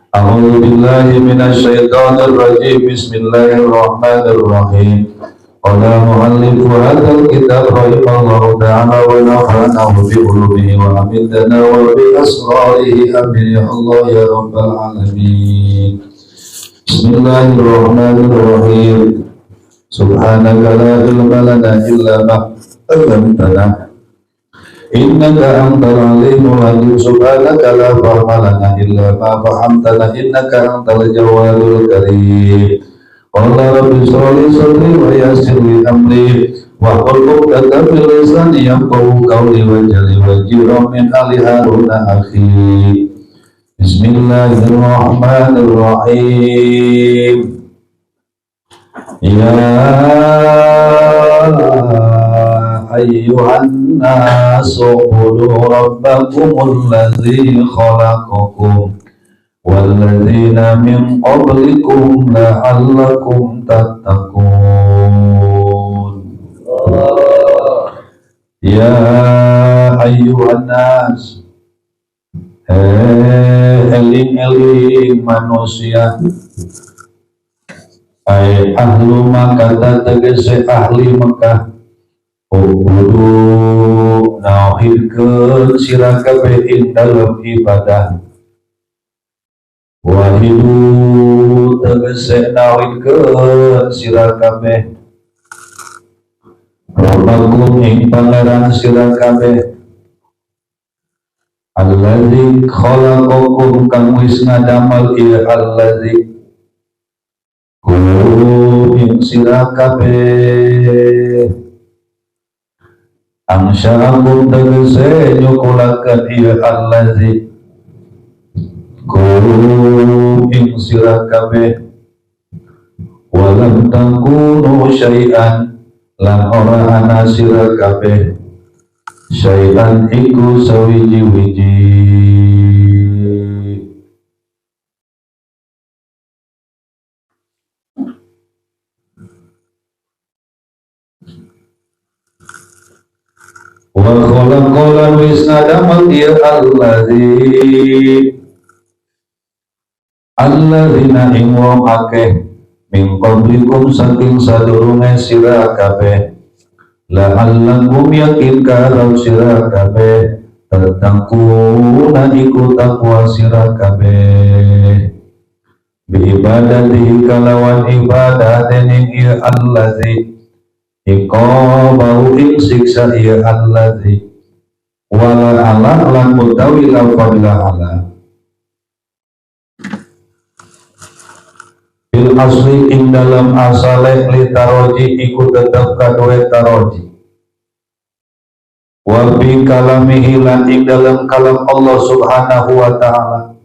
A'udzu billahi minasy syaithanir rajim. Bismillahirrahmanirrahim. Qala mu'allifu hadzal kitab rahimallahu ta'ala wa nafa'ana bi ulumihi wa amidana wa bi asrarihi amin ya Allah ya rabbal alamin. Bismillahirrahmanirrahim. Subhanaka la ilma lana illa ma 'allamtana innaka antal alimul hakim. Subhanaka la fahma lana illa ma fahamtana innaka antal jawadul karim. Qala rabbi shrah li sadri wa yassir li amri wahlul 'uqdatam min lisani yafqahu qawli waj'al wazira min ali haruna akhi. Bismillahirrahmanirrahim. Ya ayyuhan nasu ubudu rabbakumul ladzi khalaqakum walladzina min qablikum la'allakum tattaqun. Ya ayyuhan nas, eling-eling manusia. Ai ahlu Makkah tegese ahli Mekah. Ubudu nauhidkeun sira kabeh ing dalem ibadah. Wahidu tegese nauhidkeun sira kabeh Rabbakum ing pangeran sira kabeh. Allazi khalaqakum kang wis ngadamel ieu allazi ing sira kabeh. Angsya'akum tegese nyukulakeun ieu allazi ing sira kabeh. Walam takunu syai'an lan ora ana sira kabeh syai'an iku sawiji-wiji. Wa khalaqalan wis ngadamel ieu alladzina ing wong akeh min qablikum saking sadurunge sira kabeh la'allakum yakin kalau sira kabeh tattaquna iku takwa sira kabeh bi ibadatihi kalawan ibadah dening ieu allazi iqabahu ing siksa ieu allazi wala ala lan mutawi lafadla ala bil asli ing dalam asale li taroji iku tetep kadue taroji wa bi kalamihi lan ing dalam kalam Allah subhanahu wa ta'ala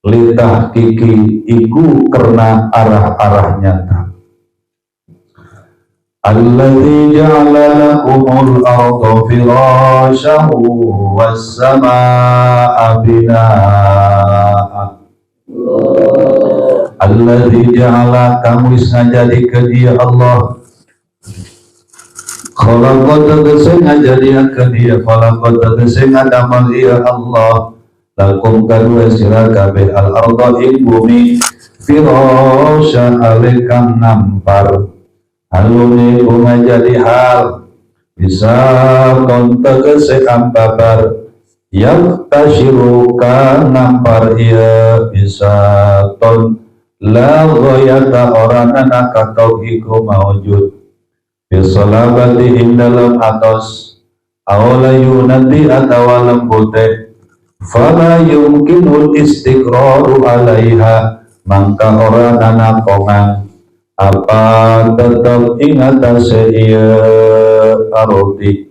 li tahqiqi iku karena arah-arah nyata. Alladzi ja'ala lakumul arda firasyan was samaa'a binaa'a. Alladzi ja'ala kang wis ngajadikeun ieu Allah khalaqa tegese ngajadikeun ieu khalaqa tegese ngadamel ieu Allah lakum kadue sira kabeh al arda ing bumi firasyan alekang nampar halune bunga jadi hal bisa kontegese ambabar yang tasyiruka nampar ia bisa ton la ghayata orangana katau iku maujud bisolabati ing dalam atos awlayu nanti atawa lembute fala yumkinul istiqraru alaiha mangka orangana kongang apa tetap ingatase ieu aroti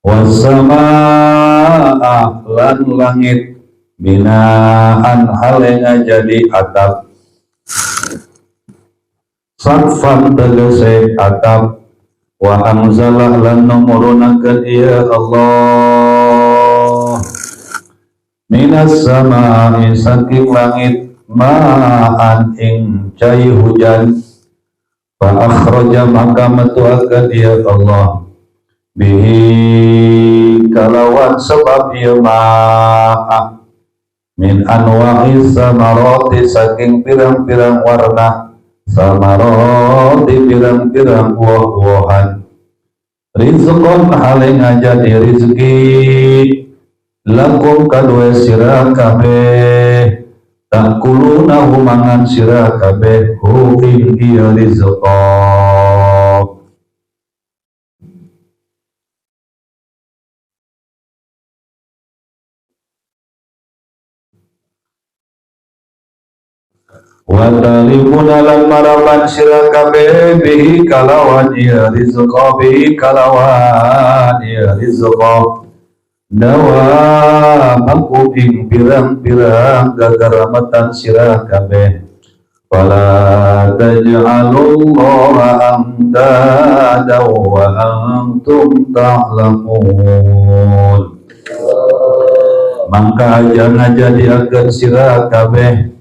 wasamaa lan langit binaan hale ngajadi atap sarfan tegese atap wa anzalah lan numurunakeun ieu Allah minas samaa'i saking langit ma'an ing cai hujan fa akhraja maka metuakeun dia Allah bihi kalawan sebab ieu ma'a min anwa'is samarati saking pirang-pirang warna samarati pirang-pirang buah-buahan rizqan hale ngajadi rizki lakum kadue sira kabeh takuluna humangan sira kabeh hu ing iya rizqa wa talibuna lan maraban sira kabeh bihi kalawan iya rizqa bihi kalawan iya rizqa dawa maku ing pirang-pirang gagaramatan sira kabeh fala taj'alullaha amdada wa antum ta'lamun mangka aja ngajadiakeun sira kabeh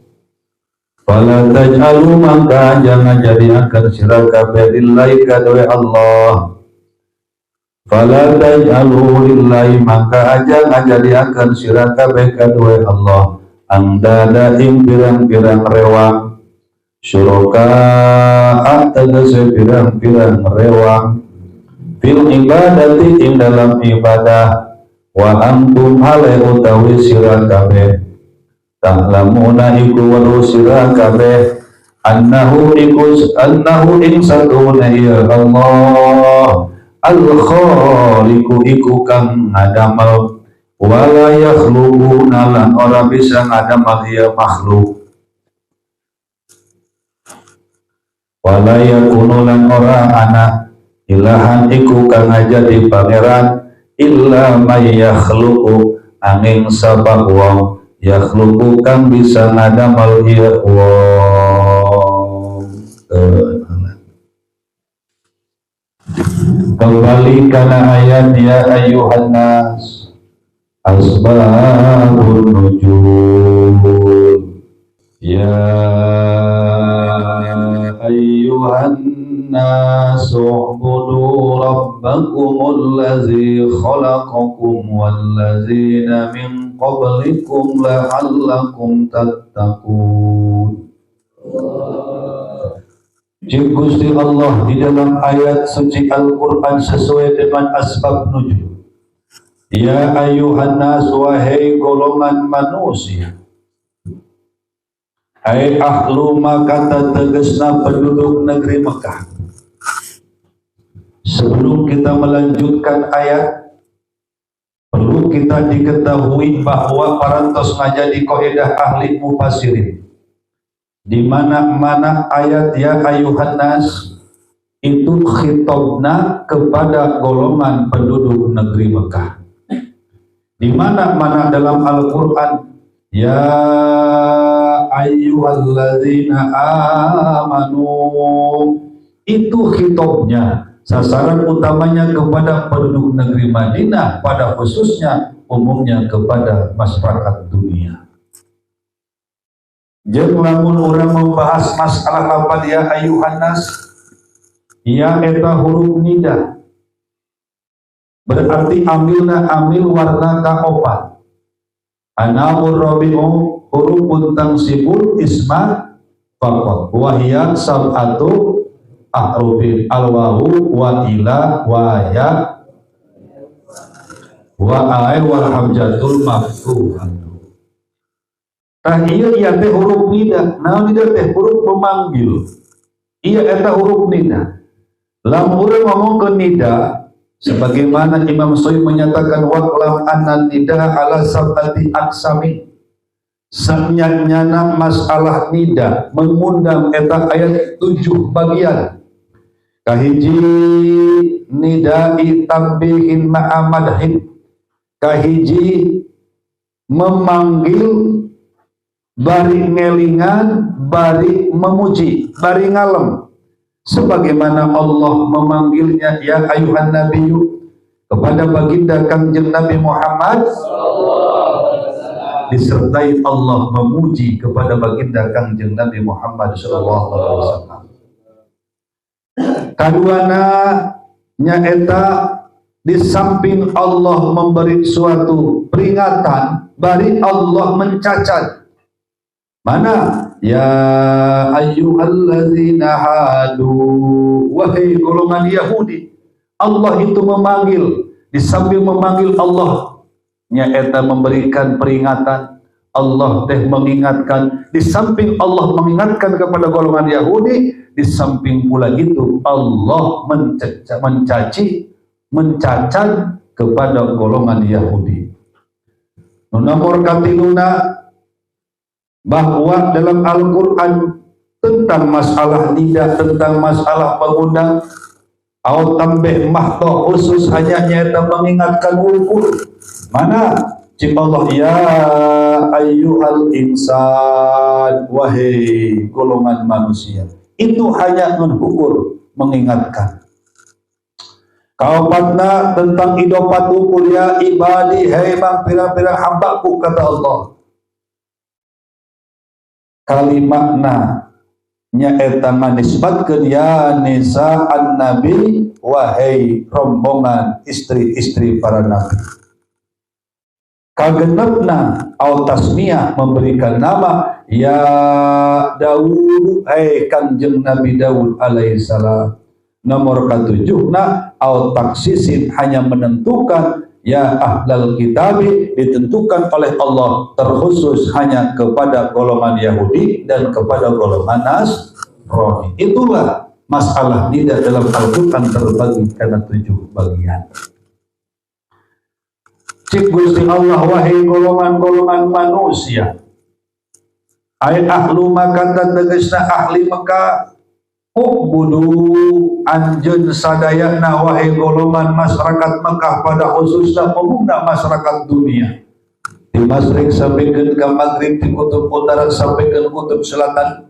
fala taj'alu mangka aja ngajadiakeun sira kabeh lillahi kadue Allah fala taj'alu lillahi maka aja ngajadiakeun sira kabeh kadue Allah andada ing pirang-pirang rewang syuraka tegese pirang-pirang rewang fil ibadati ing dalam ibadah wa antum hale utawi sira kabeh ta'lamuna iku walu sira kabeh annahu ing satuna ya Allah al-khaliqu iku kang ngadamal wala yakhluquna lan ora bisa ngadamal ieu makhluk wala yakunu lan ora ana ilahan iku kang ngajadi pangeran illa may yakhluqu angin sabab wong yakhluqu kang bisa ngadamal ieu wong kembali karena ayat ya ayyuhan nas asbabun nujul ya ayyuhan nas u'budu rabbakumul ladzi khalaqakum wal ladzina min qablikum la'allakum tattaqun. Gusti Allah di dalam ayat suci Al-Quran sesuai dengan asbab nuzul. Ya ayuhan nas wahai golongan manusia. Hai ahlu Makkah tegesna penduduk negeri Mekah. Sebelum kita melanjutkan ayat, perlu kita diketahui bahwa parantos ngajadi kaidah ahli mufassirin. Di mana-mana ayat ya ayuhan nas itu khitabna kepada golongan penduduk negeri Mekah. Di mana-mana dalam Al-Qur'an ya ayyuhalladzina amanu itu khitabnya sasaran utamanya kepada penduduk negeri Madinah, pada khususnya umumnya kepada masyarakat dunia. Jeung lamun urang membahas masalah lafaz ya ayuhan nas, ya eta huruf nida. Berarti amil warna kaopat. Anaur rabi'u huruf tansibul isma faqat. Wa hiya sab'atu ahrufin al-wawu wa ila wa ya wa ay wal hamzatul maftuhah. Tah iya teh huruf nida, naon nida teh huruf memanggil. Iya eta huruf nida. Lamun urang ngomong ke nida, sebagaimana Imam Suyuti menyatakan waqlam anna nida ala sab'ati aqsami. Sanyana masalah nida mengundang eta ayat 7 bagian. Kahiji nidai tambihin ma'amadhin. Kahiji memanggil bari ngelingan, bari memuji, bari ngalem. Sebagaimana Allah memanggilnya ya ayuhan nabiyyu kepada baginda Kangjeng Nabi Muhammad, disertai Allah memuji kepada baginda Kangjeng Nabi Muhammad sallallahu alaihi wasallam. Kaduana nyaeta Di samping Allah memberi suatu peringatan, bari Allah mencacat. Mana? Ya ayyuhalladzina hadu, wahai golongan Yahudi. Allah itu memanggil, di samping memanggil Allah, nyaeta memberikan peringatan. Allah teh mengingatkan, di samping Allah mengingatkan kepada golongan Yahudi, di samping pula itu Allah mencacat kepada golongan Yahudi. Nomor katiluna, bahwa dalam Al-Quran tentang masalah lidah, tentang masalah pengundang, atau tambah mahto khusus hanya nyata mengingatkan ukur. Mana? Cik Allah, ya ayyuhal insan, wahai golongan manusia. Itu hanya mengukur, mengingatkan. Kaupatna tentang idopat ukur, ya ibadi, hai bang pira-pira hambaku, kata Allah. Kalimatna nyaeta manisbatkeun ya nisa an-nabi, wahai rombongan istri-istri para nabi. Kagenepna au tasmiyah memberikan nama ya Daud, hai Kangjeng Nabi Daud alaihissalam. Nomor ketujuhna au taksisin hanya menentukan ya ahlal kitabi, ditentukan oleh Allah terkhusus hanya kepada golongan Yahudi dan kepada golongan Nasrani. Itulah masalah lidah dalam Al-Quran terbagi karena 7 bagian. Cik Gusti Allah, wahai golongan-golongan manusia, ay ahlu Makkah tegasna ahli Mekah, ubudu anjeun sadayana wahai golongan masyarakat Mekah, pada khususnya pemuda masyarakat dunia. Di Masyrik sampaikan ke Maghrib, di kutub utara sampaikan kutub selatan,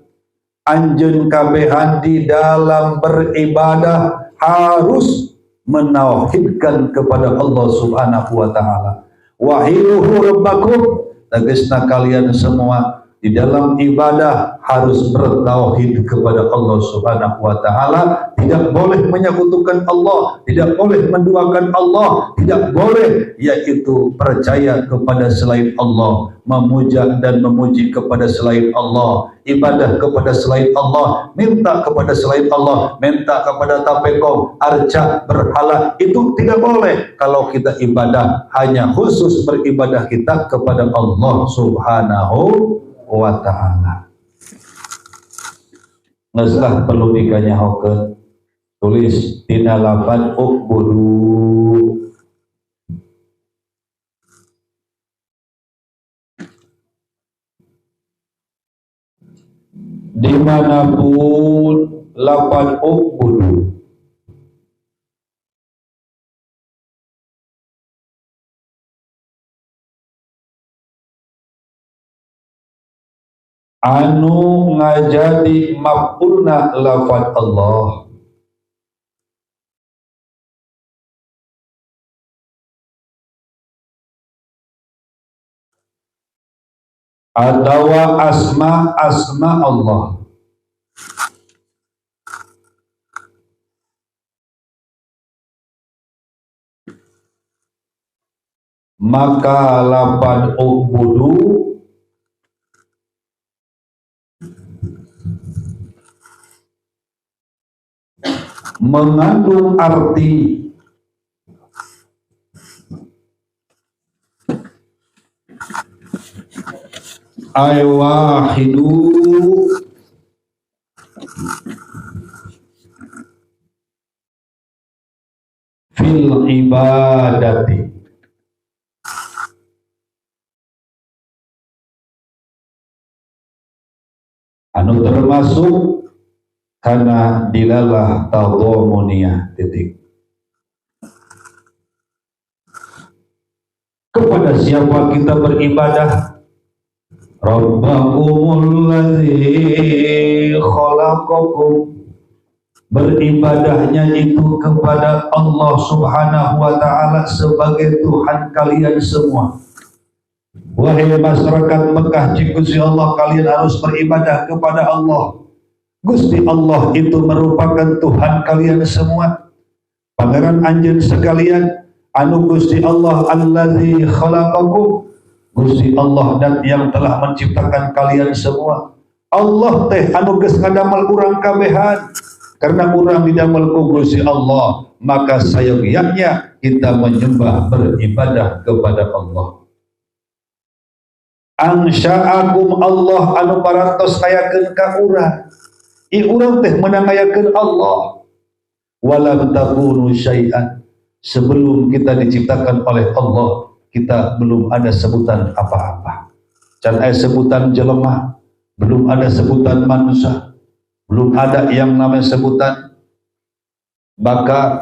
anjeun kabehan di dalam beribadah harus menauhidkan kepada Allah Subhanahu wa taala. Wahiduhu rabbakum, tegasna kalian semua di dalam ibadah harus bertauhid kepada Allah Subhanahu wa taala, tidak boleh menyekutukan Allah, tidak boleh menduakan Allah, tidak boleh yaitu percaya kepada selain Allah, memuja dan memuji kepada selain Allah, ibadah kepada selain Allah, minta kepada selain Allah, minta kepada tapekong, arca, berhala, itu tidak boleh. Kalau kita ibadah hanya khusus beribadah kita kepada Allah Subhanahu wa ta'ala. Ngeslah perlu dikanyahokeun, tulis tina lapan ubudu. Dimanapun lapan ubudu anu ngajadi maf'ulna lafaz Allah, atawa asma Allah, maka lafaz ubudu mengandung arti ay-wahidu fil ibadati, anu termasuk karena dilalah tadhamuniyah titik. Kepada siapa kita beribadah? Rabbakumul ladzi khalaqakum, beribadahnya itu kepada Allah Subhanahu wa ta'ala sebagai Tuhan kalian semua. Wahai masyarakat Mekah, Gusti Allah, kalian harus beribadah kepada Allah. Gusti Allah itu merupakan Tuhan kalian semua. Pangeran anjeun sekalian, anu Gusti Allah allazi khalaqakum, Gusti Allah dan yang telah menciptakan kalian semua. Allah teh anu geus ngadamel urang kabehan. Karena urang didamel ku Gusti Allah, maka sayogianya kita menyembah beribadah kepada Allah. Ansya'akum, Allah anu parantos ngayakeun ka urang. I urang teh meunang ngayakeun Allah. Walam takunu syai'an, sebelum kita diciptakan oleh Allah, kita belum ada sebutan apa-apa. Can aya sebutan jelema, belum ada sebutan manusia, belum ada yang namanya sebutan Baka,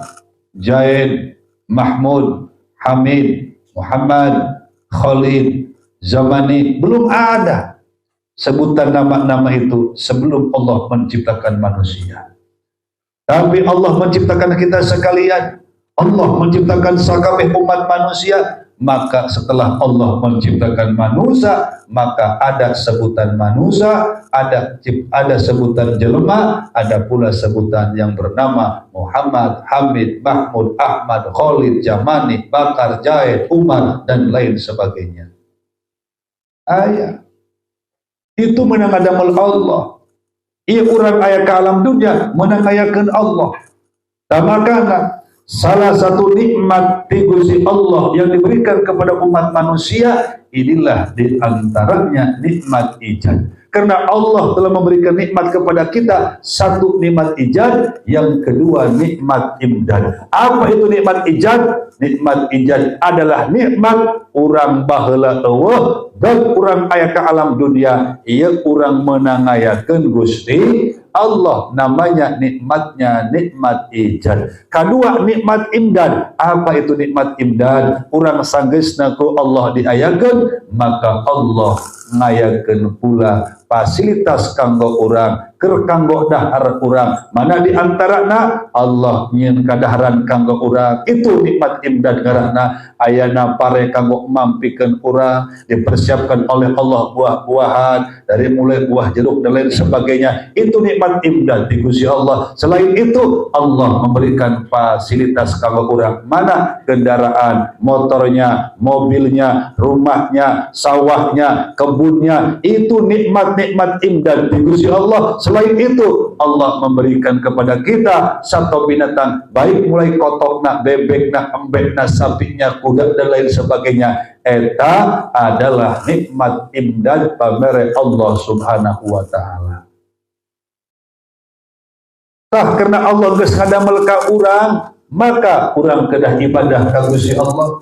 Jaid, Mahmud, Hamid, Muhammad, Khalid, Zamani, belum ada sebutan nama-nama itu sebelum Allah menciptakan manusia. Tapi Allah menciptakan kita sekalian, Allah menciptakan sakabeh umat manusia, maka setelah Allah menciptakan manusia, maka ada sebutan manusia, ada sebutan jelema, ada pula sebutan yang bernama Muhammad, Hamid, Mahmud, Ahmad, Khalid, Jamani, Bakar, Jaid, Umar, dan lain sebagainya. Ayah, itu menangadamul Allah. Ia urang aya ka alam dunia menangayakeun Allah. Tamakana salah satu nikmat di Gusti Allah yang diberikan kepada umat manusia, inilah di antaranya nikmat ijad. Karena Allah telah memberikan nikmat kepada kita, satu nikmat ijad, yang kedua nikmat imdad. Apa itu nikmat ijad? Nikmat ijad adalah nikmat urang baheula eueuh dan urang aya ka alam dunia, ieu urang menangayakeun Gusti Allah, namanya nikmatnya nikmat ijad. Kedua nikmat imdad. Apa itu nikmat imdad? Urang sanggeusna ku Allah diayakeun, maka Allah ngayakeun pula fasilitas kanggo urang, keur kanggo dahar urang. Mana di antarana Allah nyieun kadaharan kanggo urang, itu nikmat imdad ngaranna. Ayana pare kanggo mampikeun urang, dipersiapkan oleh Allah buah-buahan dari mulai buah jeruk dan lain sebagainya. Itu nikmat imdad di Gusti Allah. Selain itu Allah memberikan fasilitas kanggo urang. Mana kendaraan, motornya, mobilnya, rumahnya, sawahnya, kebunnya, itu nikmat-nikmat imdad di Gusti Allah. Selain itu Allah memberikan kepada kita satu binatang, baik mulai kotokna, bebekna, embekna, sapinya, kuda dan lain sebagainya. Eta adalah nikmat imdad pamere Allah Subhanahu wa taala. Tah karena Allah geus ngadamel ka urang, maka urang kedah ibadah ka Gusti Allah.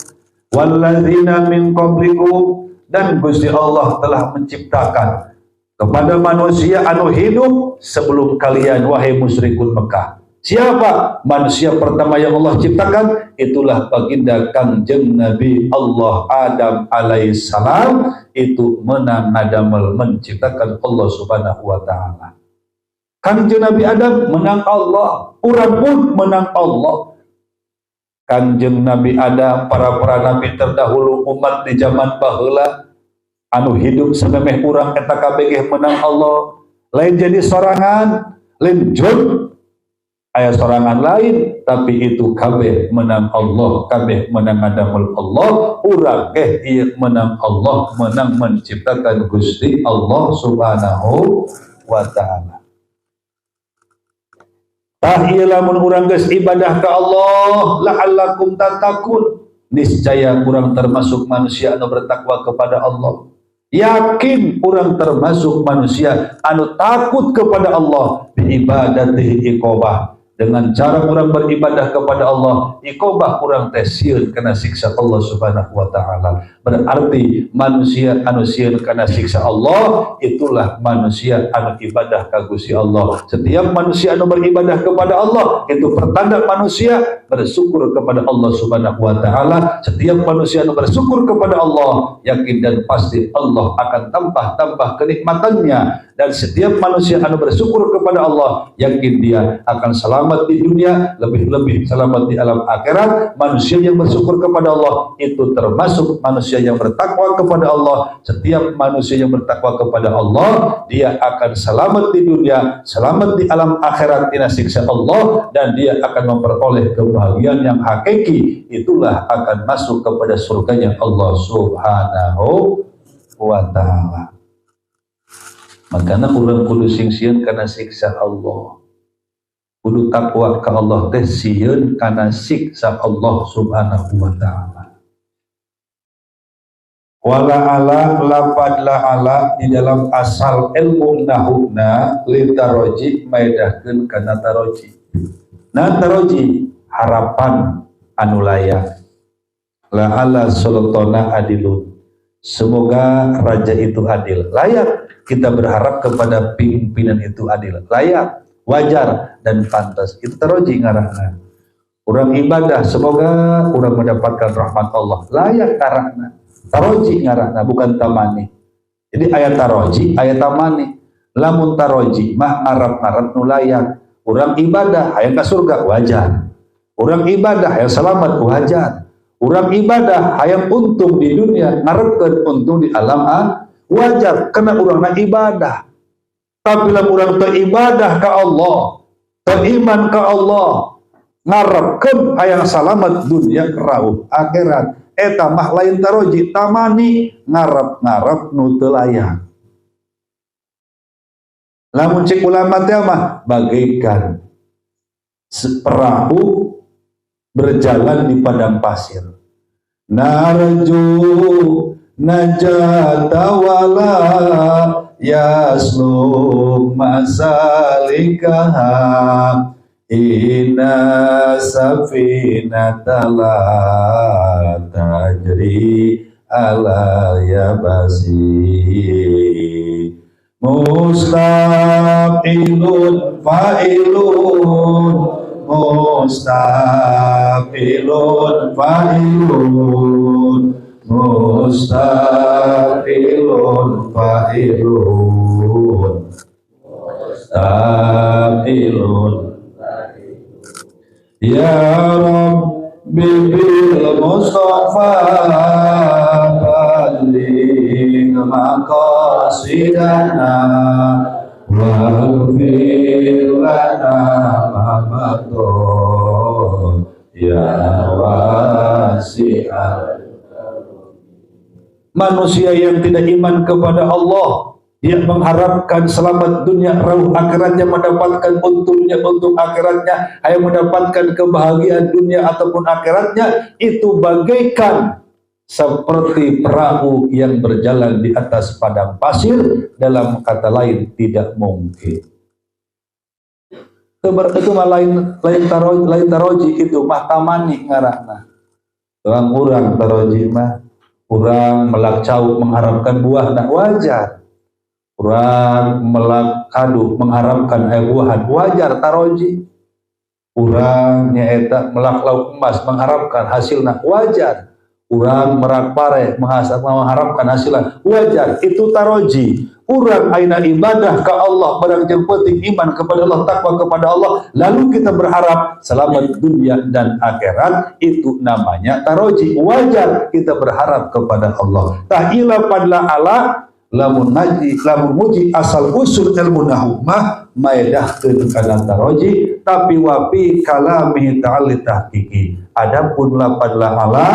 Walladzina min qablikum, dan Gusti Allah telah menciptakan kepada manusia anu hidup sebelum kalian, wahai musyrikun Mekah. Siapa manusia pertama yang Allah ciptakan? Itulah baginda Kangjeng Nabi Allah Adam alaihissalam. Itu menang ngadamel menciptakan Allah Subhanahu wa taala. Kangjeng Nabi Adam menang Allah, urang pun menang Allah. Kangjeng Nabi Adam, para nabi terdahulu umat di zaman baheula anu hidup samemeh urang eta kabeh menang Allah. Lain jadi sorangan, lain jud aya sorangan lain, tapi itu kabeh menang Allah, kabeh menang ngadamel Allah. Urang ieu menang Allah, menang menciptakan Gusti Allah Subhanahu wa taala. Tah ieu lamun urang geus ibadah ka Allah, la'allakum tattaqun, niscaya urang termasuk manusia anu bertakwa kepada Allah. Yakin urang termasuk manusia anu takut kepada Allah, biibadatihi iqobah, dengan cara urang beribadah kepada Allah, iqobah urang teh sieun kana siksa Allah Subhanahu wa taala. Berarti manusia anu sieun kana siksa Allah, itulah manusia anu ibadah ka Gusti Allah. Setiap manusia anu beribadah kepada Allah, itu pertanda manusia bersyukur kepada Allah Subhanahu wa taala. Setiap manusia anu bersyukur kepada Allah, yakin dan pasti Allah akan tambah kenikmatannya dan setiap manusia anu bersyukur kepada Allah yakin dia akan selamat di dunia, lebih-lebih selamat di alam akhirat. Manusia yang bersyukur kepada Allah itu termasuk manusia yang bertakwa kepada Allah. Setiap manusia yang bertakwa kepada Allah dia akan selamat di dunia, selamat di alam akhirat dari siksa Allah, dan dia akan memperoleh kebahagiaan yang hakiki. Itulah akan masuk kepada surganya Allah Subhanahu wa ta'ala. Makanya urang kudu sieun kana siksa Allah, kudu takwa ka Allah teh sieun kana siksa Allah Subhanahu wa ta'ala. Wala ala lapad la ala di dalam asal ilmu nahuna litaroji maedahkeun kana taroji. Nah taroji harapan anu layak. La ala sultana adilun, semoga raja itu adil. Layak kita berharap kepada pimpinan itu adil, layak, wajar, dan pantas. Itu taroji ngaranna. Urang ibadah, semoga urang mendapatkan rahmat Allah. Layak ngaranna. Taroji ngaranna, bukan tamani. Jadi ayat taroji, ayat tamani. Lamun taroji mah ngarap-ngarap nu layak. Urang ibadah hayang ka surga, wajar. Urang ibadah hayang selamat, wajar. Urang ibadah hayang untung di dunia, ngarepkeun untung di alam wajar, karena urangna ibadah. Tapi lamun urang teu ibadah ka Allah, teu iman ka Allah, ngarepkeun hayang salamet dunia rauh akhirat, eta mah lain taroji, tamani ngarep-ngarep nu teu layak. Lamun cek ulama teh mah bagaikan perahu berjalan di padang pasir. Narju najata wala yasluk masalikaha inna safinata la tajri ala yabasi mustaqilun fa'ilun mustaqilun fa'ilun mustaqilun fa'ilun mustaqilun ya Rabbi bil Mustafa balligh maqasidana waghfir lana ma madha ya wasi'al. Manusia yang tidak iman kepada Allah, dia mengharapkan selamat dunia rauh akhiratnya, mendapatkan untungnya untuk akhiratnya, hanya mendapatkan kebahagiaan dunia ataupun akhiratnya, itu bagaikan seperti perahu yang berjalan di atas padang pasir. Dalam kata lain, tidak mungkin. Itu mah lain taroji, itu mah tamani ngaranna. Orang taroji mah urang melak cauk mengharapkan buah, nah wajar. Urang melak kadu mengharapkan buahan, wajar taroji. Urang nyaeta melak lauk emas mengharapkan hasilnya, wajar. Urang merak pare mengharapkan hasilnya, wajar. Itu taroji. Urang aina ibadah ke Allah, barang yang penting iman kepada Allah, takwa kepada Allah, lalu kita berharap selamat dunia dan akhirat, itu namanya taroji. Wajar kita berharap kepada Allah. Tahila padla ala lamun muji asal usul ilmu nahwu mah maedahkeun kana taroji, tapi wafi kalami ta'ala tahqiqi. Adapun lapad la ala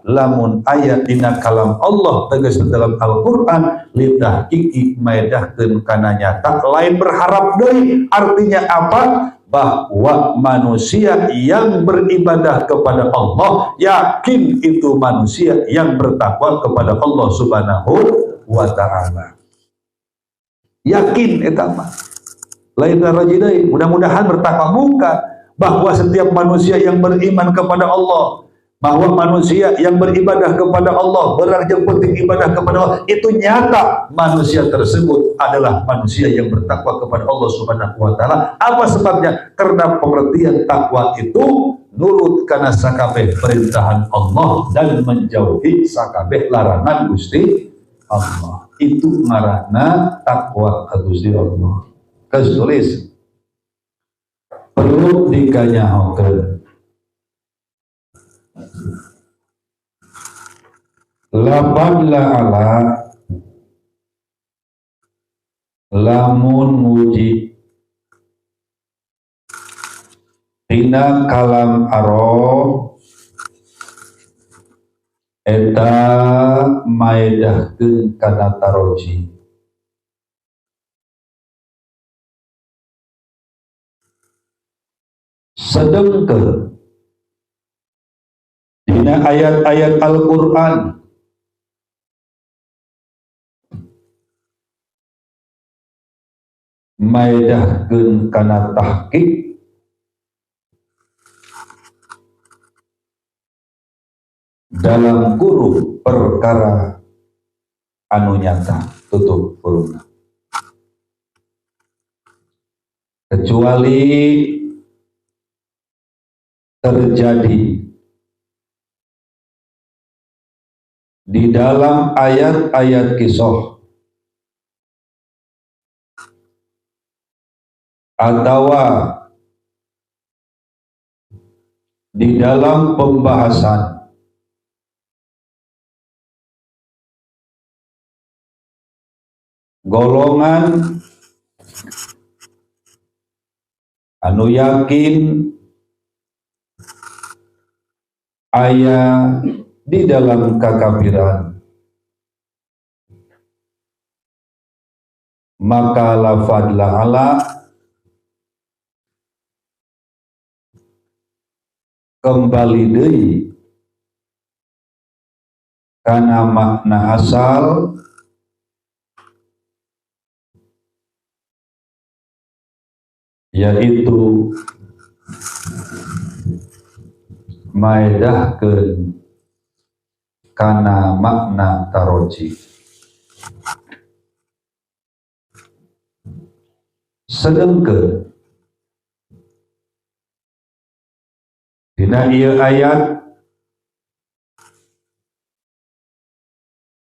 lamun ayat dina kalam Allah tegas dalam Al-Qur'an litahqiqi maedahkeun kana nyata, lain berharap deui. Artinya apa? Bahwa manusia yang beribadah kepada Allah yakin itu manusia yang bertakwa kepada Allah Subhanahu wa ta'ala. Yakin eta mah. Lain taroji deui, mudah-mudahan bertakwa, bukan. Bahwa setiap manusia yang beriman kepada Allah, bahwa manusia yang beribadah kepada Allah, benar yang penting ibadah kepada Allah, itu nyata manusia tersebut adalah manusia yang bertakwa kepada Allah Subhanahu wa ta'ala. Apa sebabnya? Karena pengertian takwa itu nurut kana sakabeh perintahan Allah dan menjauhi sakabeh larangan Gusti Allah. Itu ngaranna takwa ka Gusti Allah. Geus tulis. Perlu dikanyahokeun. Lapan la'ala lamun muji tina kalam aro eta maedahkeun kana taroji. Sedengkeun dina ayat-ayat Al-Qur'an maedahkeun kana tahqiq dalam kurung perkara anu nyata, tutup kurungna. Kecuali terjadi di dalam ayat-ayat kisah atau di dalam pembahasan golongan anu yakin aya di dalam kekafiran, maka lafadz la'ala kembali deui kana makna asal yaitu maedahkeun kana makna taroji. Sedengkeun dina ieu ayat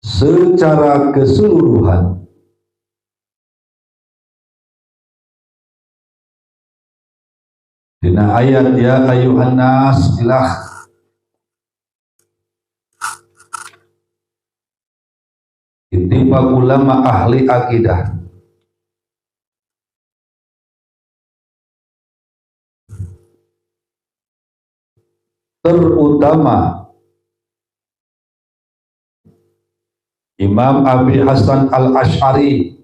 secara keseluruhan dina ayat ya ayuhan nas ilah ittifaq ulama ahli akidah terutama Imam Abi Hasan Al-Asy'ari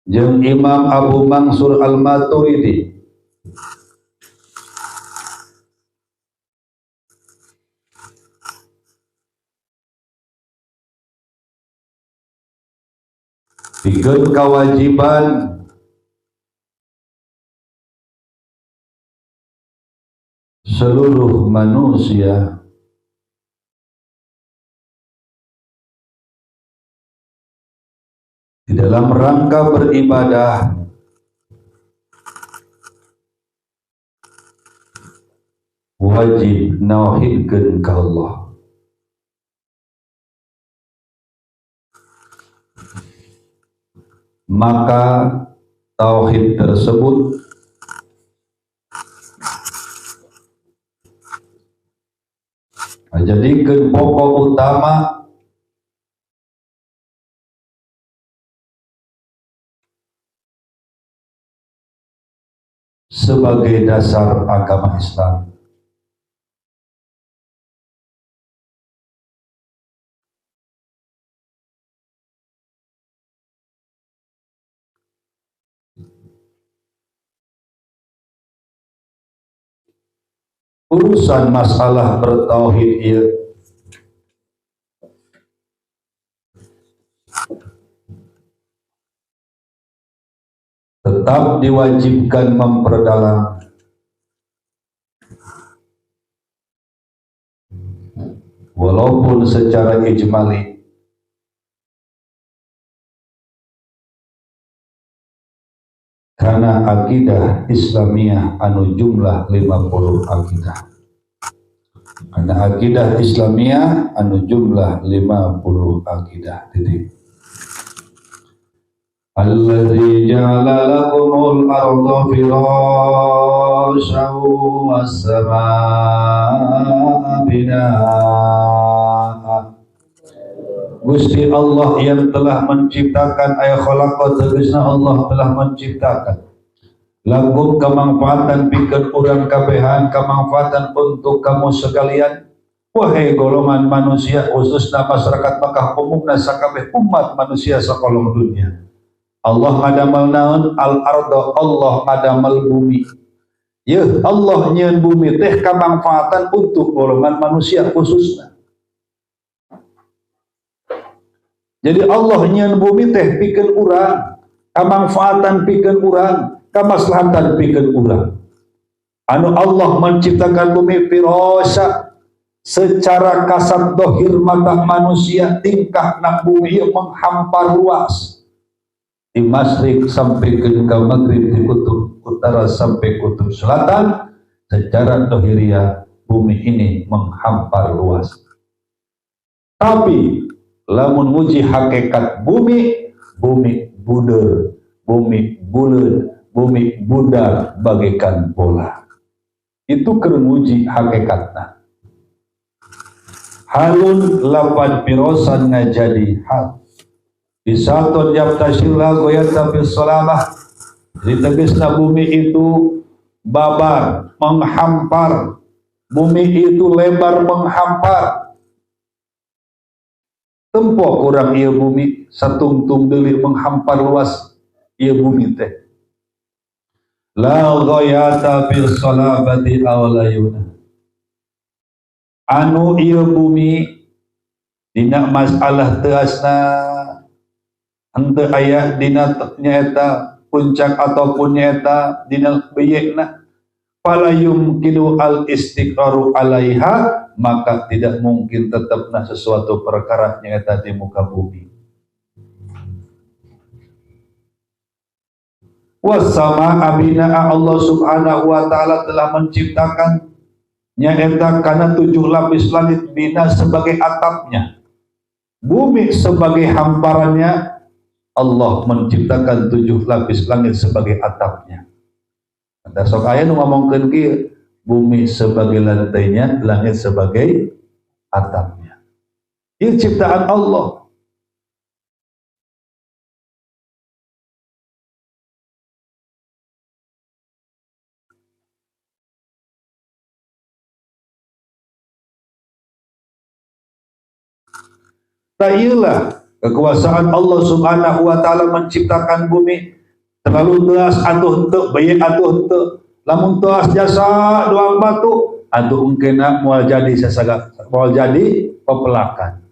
jeung Imam Abu Mansur Al-Maturidi pikeun kewajiban seluruh manusia di dalam rangka beribadah wajib nauhidkeun ka Allah. Maka tauhid tersebut menjadikan pokok utama sebagai dasar agama Islam. Urusan masalah bertauhid ieu tetap diwajibkan memperdalam walaupun secara ijmali karena akidah Islamiyah anu jumlah 50 akidah. Karena akidah Islamiyah anu jumlah 50 akidah. Titik. Alladzi ja'ala lakumul arda firasyan was-samaa'a binaa'a. Gusti Allah yang telah menciptakan khalaqa tegasna Allah telah menciptakan lakum kemanfaatan pikeun urang kabehan kemanfaatan untuk kamu sekalian wahai golongan manusia khususna masyarakat Makkah umumna sakabeh umat manusia sakolong dunia. Allah ngadamel naon al-arda Allah ngadamel bumi. Ya Allah nyieun bumi teh kemanfaatan untuk golongan manusia khususna. Jadi Allah nyieun bumi teh pikeun urang, kamanfaatan pikeun urang, kamaslahatan pikeun urang. Anu Allah menciptakan bumi firasya secara kasat dohir mata manusia tingkah nak bumi menghampar luas. Di masrik sampai ke maghrib, di kutub utara sampai kutub selatan, secara dohiriah bumi ini menghampar luas. Tapi lamun muji hakikat bumi, bumi buder, bumi buleud, bumi budar bagaikan bola. Itu keur muji hakikatna. Halun lapan pirosan ngajadi hal. Bisatun yabtashillah goyata fis salamah. Ditegasna bumi itu babar, menghampar. Bumi itu lebar menghampar. Tempo kurang ieu bumi satungtung deui menghampar luas ieu bumi teh. La ghayata fil salabati awlayuna. Anu ieu bumi dina masalah teasna henteu aya dina nyaeta puncak ataupun nyaeta dina beyekna fala yumkinu al istiqraru alaiha, maka tidak mungkin tetapna sesuatu perkara nyaeta di muka bumi. Wassama abinaa Allah subhanahu wa ta'ala telah menciptakan nyaeta kana 7 lapis langit bina sebagai atapnya, bumi sebagai hamparannya. Allah menciptakan 7 lapis langit sebagai atapnya. Ada sok aya nu ngomongkeun kieu, bumi sebagai lantainya, langit sebagai atapnya. Ieu ciptaan Allah. Ta'ilah kekuasaan Allah subhanahu wa ta'ala menciptakan bumi terlalu teas atuh henteu baye atuh henteu, lamun teas jasa doang batu atuh engkena moal jadi sasaga moal jadi pepelakan,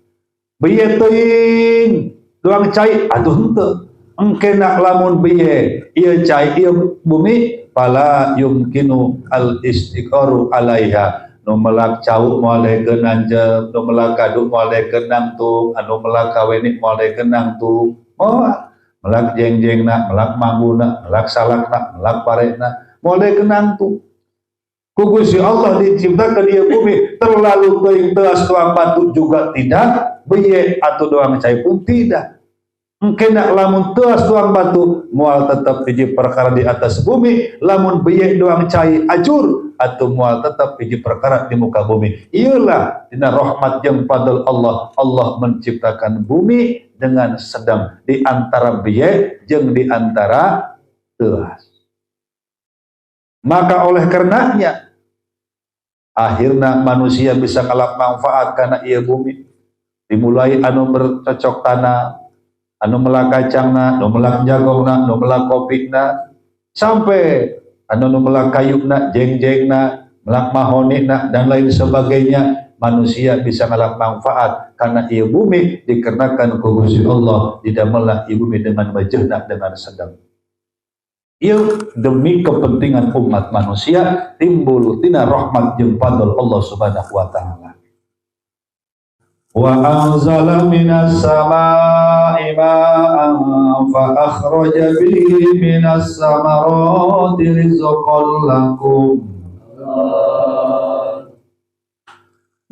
baye teuing doang cai atuh henteu engkena lamun baye ieu cai ieu bumi fala yumkinu al istiqaru alaiha. Nu melak cau moalekeun anjeun, nu melak kadu moalekeun nangtung, anu melak kawenik moalekeun nangtung. Moal melak jengjengna, melak mangguna, melak salakna, melak paretna moalekeun nangtung. Ku Gusti Allah diciptakeun ieu bumi terlalu teuing teas doang batu juga tidak, beye atuh doang cai pun tidak. Engkena lamun teas doang batu moal tetap hiji perkara di atas bumi, lamun beye doang cai ajur atau moal tetap hiji perkara di muka bumi. Iyalah dina rahmat jeung fadl Allah, Allah menciptakan bumi dengan sedang di antara beye jeung di antara teas. Maka oleh karenanya akhirna manusia bisa kalap manfaat karena ieu bumi. Dimulai anu bercocok tanam, anu melak kacangna, anu melak jagongna, anu melak kopina, sampai anu melak kayuna, jengjengna, melak mahonina dan lain sebagainya. Manusia bisa ngalap manfaat karena ieu bumi dikarenakan ku Gusti Allah didamelah ieu bumi dengan wajahna dengan sedang. Ieu demi kepentingan umat manusia timbul tina rahmat jeung fadl Allah Subhanahu wa taala. Wa anzala minas samaa'i ma'an fa akhraja bihi minas samarati rizqan lakum.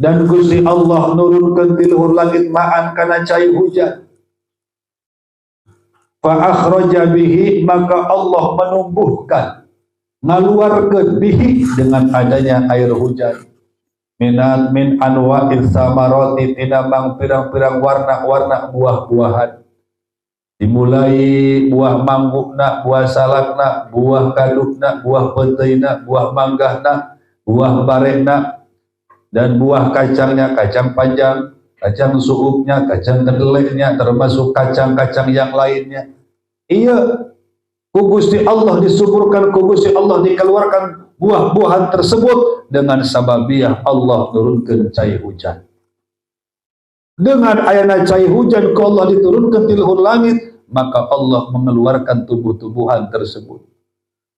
Dan Gusti Allah nurunkeun ti luhur langit ma'an kana cai hujan. Fa akhraja bihi, maka Allah menumbuhkan, ngaluarkeun bihi dengan adanya air hujan. Min anwa'il samarati, tinambang pirang-pirang warna-warna buah-buahan. Dimulai buah manggukna, buah salakna, buah kadukna, buah peteina, buah manggahna, buah barena, dan buah kacangnya, kacang panjang, kacang suupnya, kacang kedelainya, termasuk kacang-kacang yang lainnya. Iya, ku Gusti Allah disuburkan, ku Gusti Allah dikeluarkan buah-buahan tersebut dengan sababiah Allah turunkan cai hujan. Dengan ayana cai hujan ku Allah diturunkan di luhur langit, maka Allah mengeluarkan tubuh-tubuhan tersebut.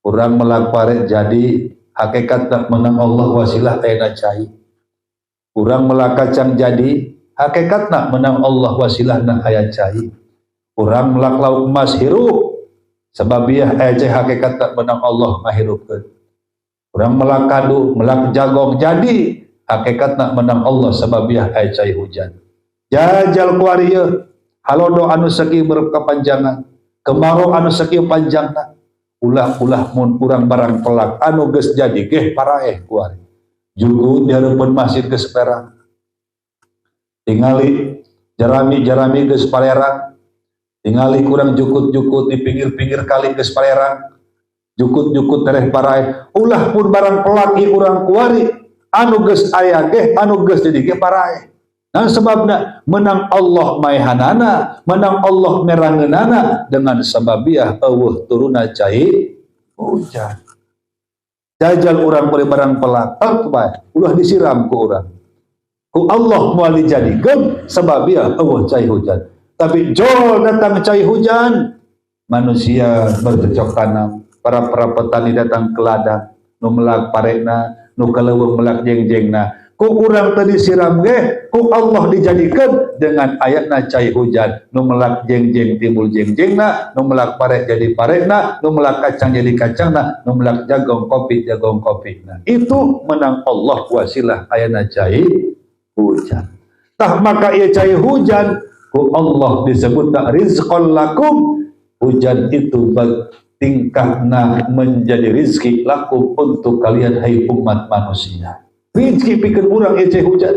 Urang melak pare jadi hakikat tak menang Allah wasilah ayana cai. Urang melak kacang jadi hakikat nak menang Allah wasilah nak aya cai. Urang melak lauk emas hirup sababiah aya cai hakikat tak menang Allah mahirupkeun. Urang melak kadu, melak jagong jadi hakikat nak menang Allah sababiah aya cai hujan. Jajal kuari ieu halodo anu seki berkepanjangan, kemarau anu seki panjangna, ulah-ulah mun urang barang pelak anu geus jadi geh paraeh kuari. Jugut di hareupeun masjid geus perang. Tingali jarami-jarami geus palerang. Tingali kurang jukut-jukut di pinggir-pinggir kali geus palerang. Jukut-jukut tereh paraeh. Ulah pun barang pelak ieu urang kuari anu geus aya geh, anu geus jadi geh paraeh. Nah sebabna menang Allah maehanana, menang Allah merangeunana dengan sababiah eueuh turuna cai hujan. Jajal urang beri barang pelak, ulah disiram ku urang. Ku Allah moal dijadikeun sababiah eueuh cai hujan. Tapi jol datang cai hujan, manusia bercocok tanam, para petani datang ke ladang, nu melak parena, nu kaleuweung melak jengjengna. Ku urang tadi siram ge, ku Allah dijadikeun dengan ayatna cai hujan, nu melak jengjeng timbul jengjengna, nu melak pare jadi parena, nu melak kacang jadi kacangna, nu melak jagong kopina. Itu menang Allah wasilah ayatna cai hujan. Tah maka ieu cai hujan ku Allah disebut rizqan lakum, hujan itu tingkahna menjadi rizki lakum untuk kalian hai umat manusia. Rizki pikeun urang ieu cai hujan.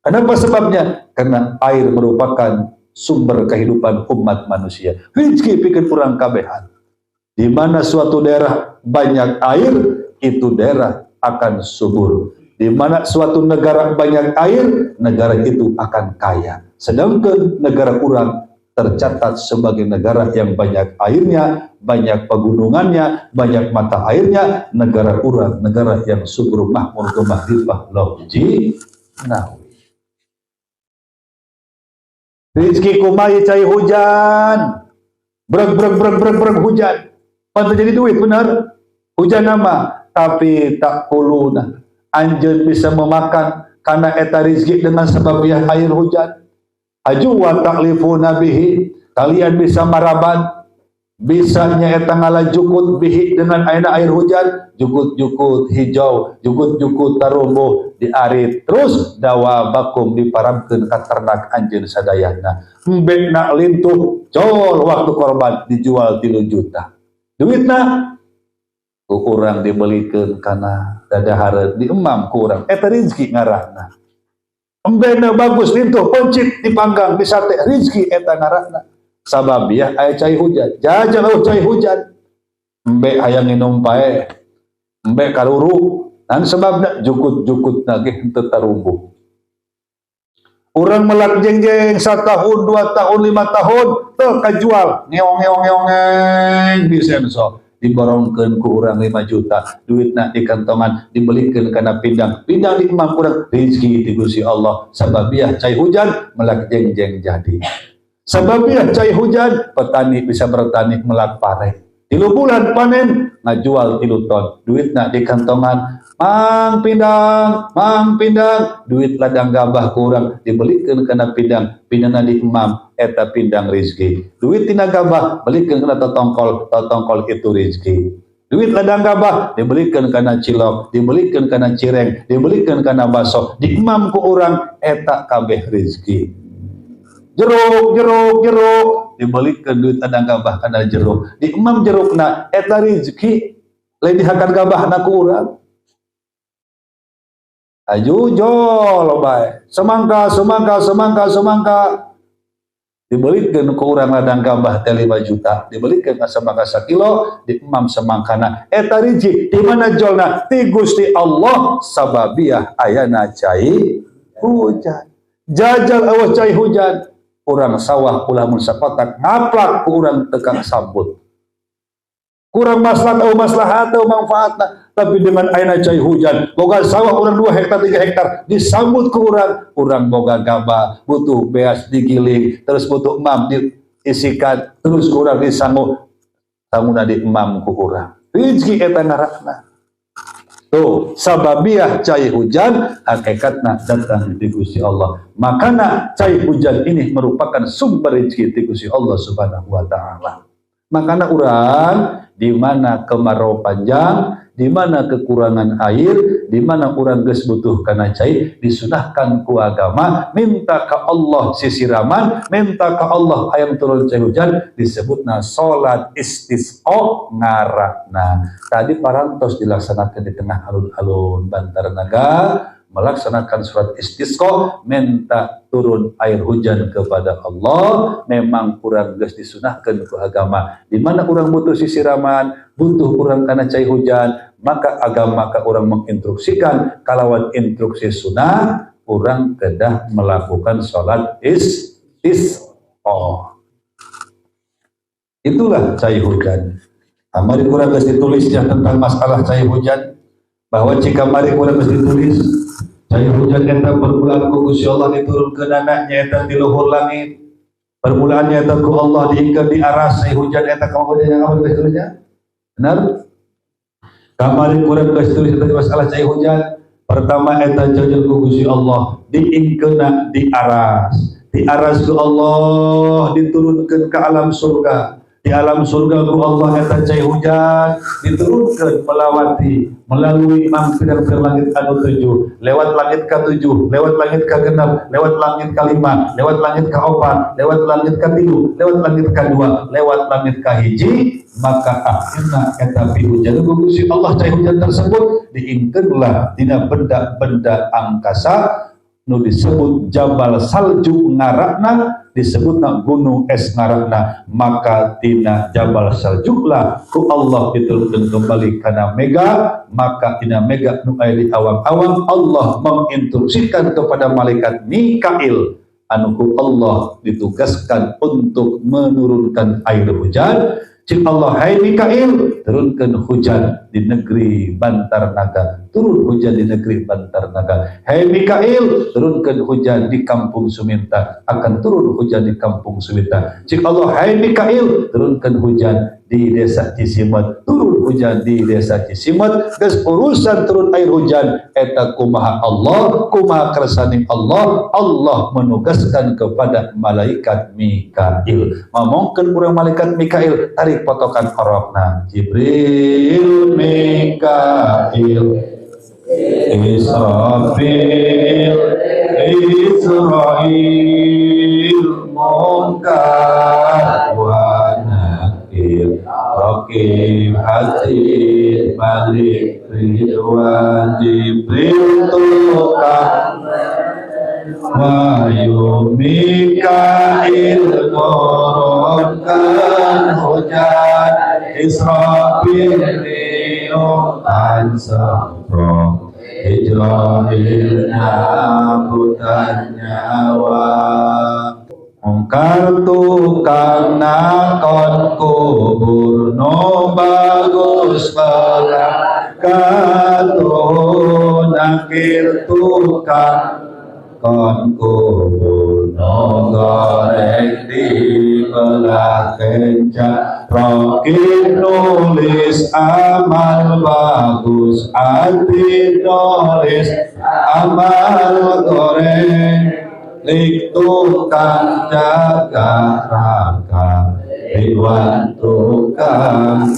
Kenapa sebabnya? Karena air merupakan sumber kehidupan umat manusia. Rizki pikeun urang kabehan. Di mana suatu daerah banyak air, itu daerah akan subur. Di mana suatu negara banyak air, negara itu akan kaya. Sedangkan negara urang tercatat sebagai negara yang banyak airnya, banyak pegunungannya, banyak mata airnya, negara urang, negara yang subur makmur kemahrifah lawji nawi. Rizki kumai cai hujan, breg hujan, pantas jadi duit benar, hujan nama, tapi tak kuluna, anjeun bisa memakan karena eta rizki dengan sebabnya air hujan. Ajuwa taklifuna bihi, kalian bisa maraban, bisa nyaeta ngalajukut bihi dengan air hujan, jukut-jukut hijau, jukut-jukut tarumbuh diarit, terus dawabakum diparamkeun ka ternak anjeun sadayana. Embek nak lintuh, col waktu korban dijual 3 juta. Duitna ku urang dibelikeun kana dadahareun diemam ku urang. Eta rezeki ngaranna. Embena bagus lintuh poncit dipanggang di sate rizki eta ngaranna sababiah aya cai hujan. Jajal cai hujan embe hayang nginum pae embe karuru dan sebabna jukut-jukutna ge henteu tarumbuh. Urang melak jengjeng 1 tahun 2 tahun 5 tahun teu kajual ngeong di sensor diborongkeun ku urang 5 juta, duitna di kantongan dibelikeun kana pindang di imam urang, rezeki ti Gusti Allah. Sababiah cai hujan melak jengjeng jadi. Sababiah cai hujan petani bisa bertani melak pare, 3 bulan panen ngajual 3 ton, duitna di kantongan mang pindang duit ladang gabah kurang dibelikeun kana pindang di imam eta pindang rezeki, duit tina gabah belikeun kana totongkol itu rezeki, duit ladang gabah dibelikeun kana cilok, dibelikeun kana cireng, dibelikeun kana baso di imam ku urang eta kabeh rezeki. Jeruk dibelikeun duit ladang gabah kana jeruk, di imam jerukna eta rezeki lain dihakan gabahna ku urang. Ajujol bae semangka dibelikeun ku urang ladang gabah teh 5 juta, dibelikeun ka semangka 1 kilo di imam semangkana eta rezeki di mana jolna ti Gusti Allah sababiah ayana cai hujan. Jajal awas cai hujan urang sawah ulah mun sakotak ngaplak ku urang tekang sambut. Kurang maslahat atau manfaatna, tapi dengan ayeuna cai hujan boga sawah urang 2 hektar 3 hektar disambut ku urang boga gabah butuh beas digiling terus butuh emam diisikan terus urang disanggup samuna di emam ku urang rezeki eta ngaranna. Tuh sababiah cai hujan hakikatna datang di Gusti Allah, makana cai hujan ini merupakan sumber rezeki di Gusti Allah Subhanahu wa taala. Makana urang di mana kemarau panjang, di mana kekurangan air, di mana urang geus butuh kana cai, disunahkan ku agama minta ka Allah sisiraman, minta ka Allah hayang turun cai hujan, disebutna salat istisqa ngarakna. Tadi parantos dilaksanakan di tengah alun-alun Bantarnaga, melaksanakan surat istisqa minta turun air hujan kepada Allah. Memang kurang geus disunahkan ku agama di mana urang butuh sisiraman, butuh urang kana cai hujan, maka agama ka urang menginstruksikan kalawan instruksi sunnah urang kedah melakukan salat istisqa. Itulah cai hujan. Mari kurang geus ditulisnya tentang masalah cai hujan, bahwa jika mari kurang geus ditulis cai hujan eta permulaan ku Gusti Allah diturunkeun anaknya eta di luhur langit. Permulaannya eta ku Allah diingkeun di aras cai hujan eta kemudian yang tulisnya. Benar? Kamari kurang geus tulis tentang masalah cai hujan. Pertama eta jajal ku Gusti Allah diingkeunna di aras. Di aras ku Allah diturunkeun ke alam surga. Di alam surga ku Allah eta cai hujan diturunkeun melalui pirang-pirang langit anu 7, lewat langit ke-7, lewat langit ke-6, lewat langit ke-5, lewat langit ke-4, lewat langit ke-3, lewat langit ke-2, lewat langit ke-1, maka akhirna eta hujan ku Gusti Allah cai hujan tersebut diingkeunlah dina benda-benda angkasa nu disebut Jabal Salju ngarakna, disebutna gunung es ngarakna. Maka tina Jabal Salju lah ku Allah diturunkeun kembali kana mega, maka tina mega nu aya di awang-awang Allah menginstruksikan kepada malaikat Mikail anu ku Allah ditugaskan untuk menurunkan air hujan. Cik Allah, hai Mikail, turunkan hujan di negeri Bantarnaga. Turun hujan di negeri Bantarnaga. Hai Mikail, turunkan hujan di kampung Suminta. Akan turun hujan di kampung Suminta. Cik Allah, hai Mikail, turunkan hujan di desa Cisimot. Turun hujan di desa Cisimot. Geus urusan turun air hujan eta kumaha Allah, kumaha kersani Allah. Allah menugaskan kepada malaikat Mikail. Ngomongkeun urang malaikat Mikail, tarik potokan orokna. Jibril, Mikail, Israfil, Israil, Munkar wa Nakir, Raqib, Hatid, Malik, Ridwan, Jibril, tukang wahyu, Mikail turunkan hujan, Israfil niupan semprong, Israil nyabutan nyawa, Mungkar tukang nakon kubur no bagus belakang, Nakir tukang kon kubur no goreng di belah kenca, Rokin nulis amal bagus, hati nulis amal goreng, lik tukang jaga raka, Ridwan tukang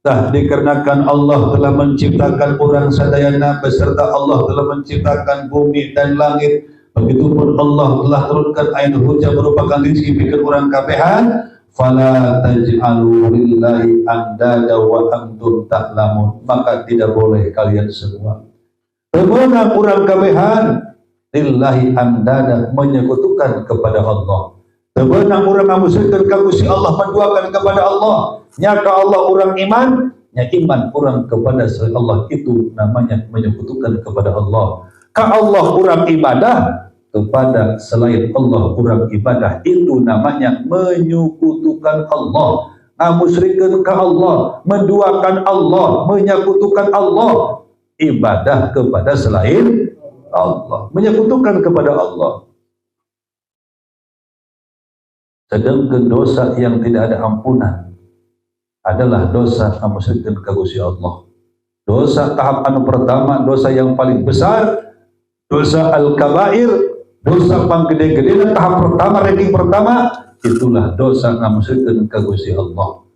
Tah dikarenakan Allah telah menciptakan orang sadayana beserta Allah telah menciptakan bumi dan langit. Begitupun Allah telah turunkan air hujan merupakan rezeki bagi orang kabehan. Fala taj'alu lillahi andada wa antum ta'lamun. Maka tidak boleh kalian semua temenan orang kabehan lillahi andada menyekutukan kepada Allah. Temenan orang musyrikan kagusi Allah menduakan kepada Allah. Nyaka Allah orang iman, nya iman orang kepada selain Allah itu namanya menyekutukan kepada Allah. Ka Allah orang ibadah kepada selain Allah orang ibadah itu namanya menyekutukan Allah. Musyrikan ke Allah, menduakan Allah, menyekutukan Allah, ibadah kepada selain Allah, menyekutukan kepada Allah. Sedangkan dosa yang tidak ada ampunan adalah dosa musyrikan ka Gusti Allah. Dosa tahap anu pertama, dosa yang paling besar, dosa al-kabair, dosa panggede-gede tahap pertama, ranking pertama, itulah dosa musyrikan ka Gusti Allah.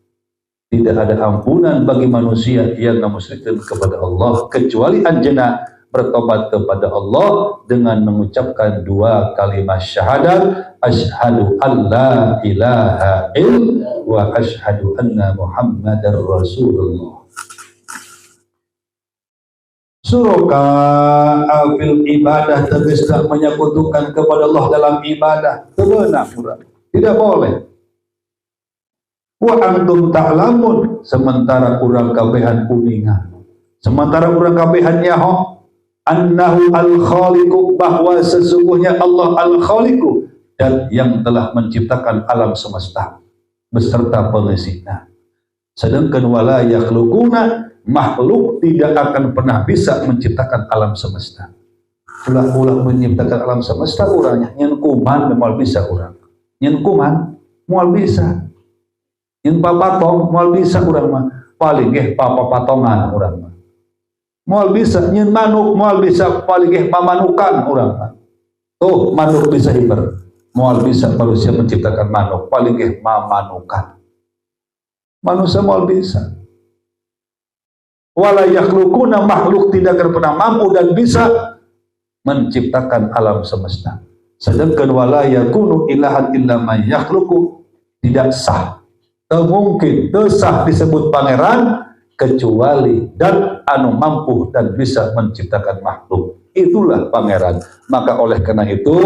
Tidak ada ampunan bagi manusia yang musyrikan kepada Allah kecuali anjeunna bertobat kepada Allah dengan mengucapkan dua kalimat syahadat, asyhadu an la ilaha illallah wa asyhadu anna muhammadar rasulullah. Suraka fil ibadah tegaslah menyekutukan kepada Allah dalam ibadah. Tebenang urang, tidak boleh. Wa antum ta'lamun, sementara urang kabehan kuningan, sementara urang kabehan nyaho annahu al-khaliqu, bahwa sesungguhnya Allah al-khaliqu, dan yang telah menciptakan alam semesta beserta pengisina. Sedangkan wala yakhluquna, makhluk tidak akan pernah bisa menciptakan alam semesta. Ulah menciptakan alam semesta urangnya nyen kuman moal bisa urang. Nyen kuman moal bisa. Nyen papatong moal bisa urang mah. Paling ge papatongan urang mah. Moal bisa nyen manuk moal bisa, paling ge mamanukan urang mah. Tuh manuk bisa hiber. Moal bisa manusia menciptakan manuk, paling ge mamanukan. Manusia moal bisa. Wala yakhluquna, makhluk tidak akan pernah mampu dan bisa menciptakan alam semesta. Sedangkan wala yakunu ilahan illa man yakhluqu, tidak sah, tak mungkin, tak sah disebut pangeran kecuali dan anu mampu dan bisa menciptakan makhluk. Itulah pangeran. Maka oleh karena itu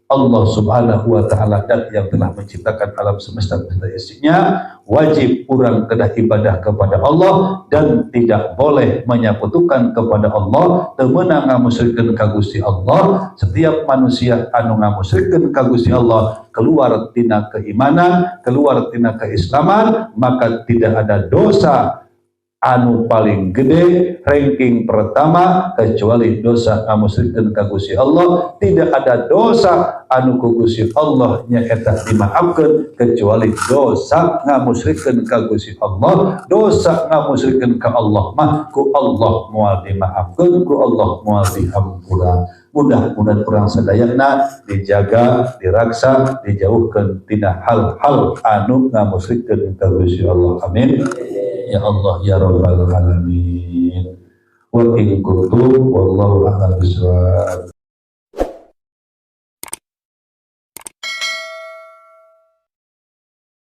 Allah subhanahu wa ta'ala dan yang telah menciptakan alam semesta beserta isinya, wajib orang kena ibadah kepada Allah dan tidak boleh menyekutukan kepada Allah. Temenang ngamusyrikeun ka Gusti Allah. Setiap manusia anu ngamusyrikeun ka Gusti Allah keluar tina keimanan, keluar tina keislaman, maka tidak ada dosa anu paling gede ranking pertama kecuali dosa ngamusyrikeun ka Gusti Allah. Tidak ada dosa anu ku Gusti Allah nyaeta dimaafkeun kecuali dosa ngamusyrikeun ka Gusti Allah. Dosa ngamusyrikeun ka Allah mah ku Allah moal dimaafkeun, ku Allah moal dihampura. Mudah-mudahan orang sadayana dijaga, diraksa, dijauhkan tina hal-hal anu ngamusyrikeun ka Gusti Allah. Amin. Ya Allah ya Rabbal alamin. Wa in kuntum wallahu a'lam bishawab.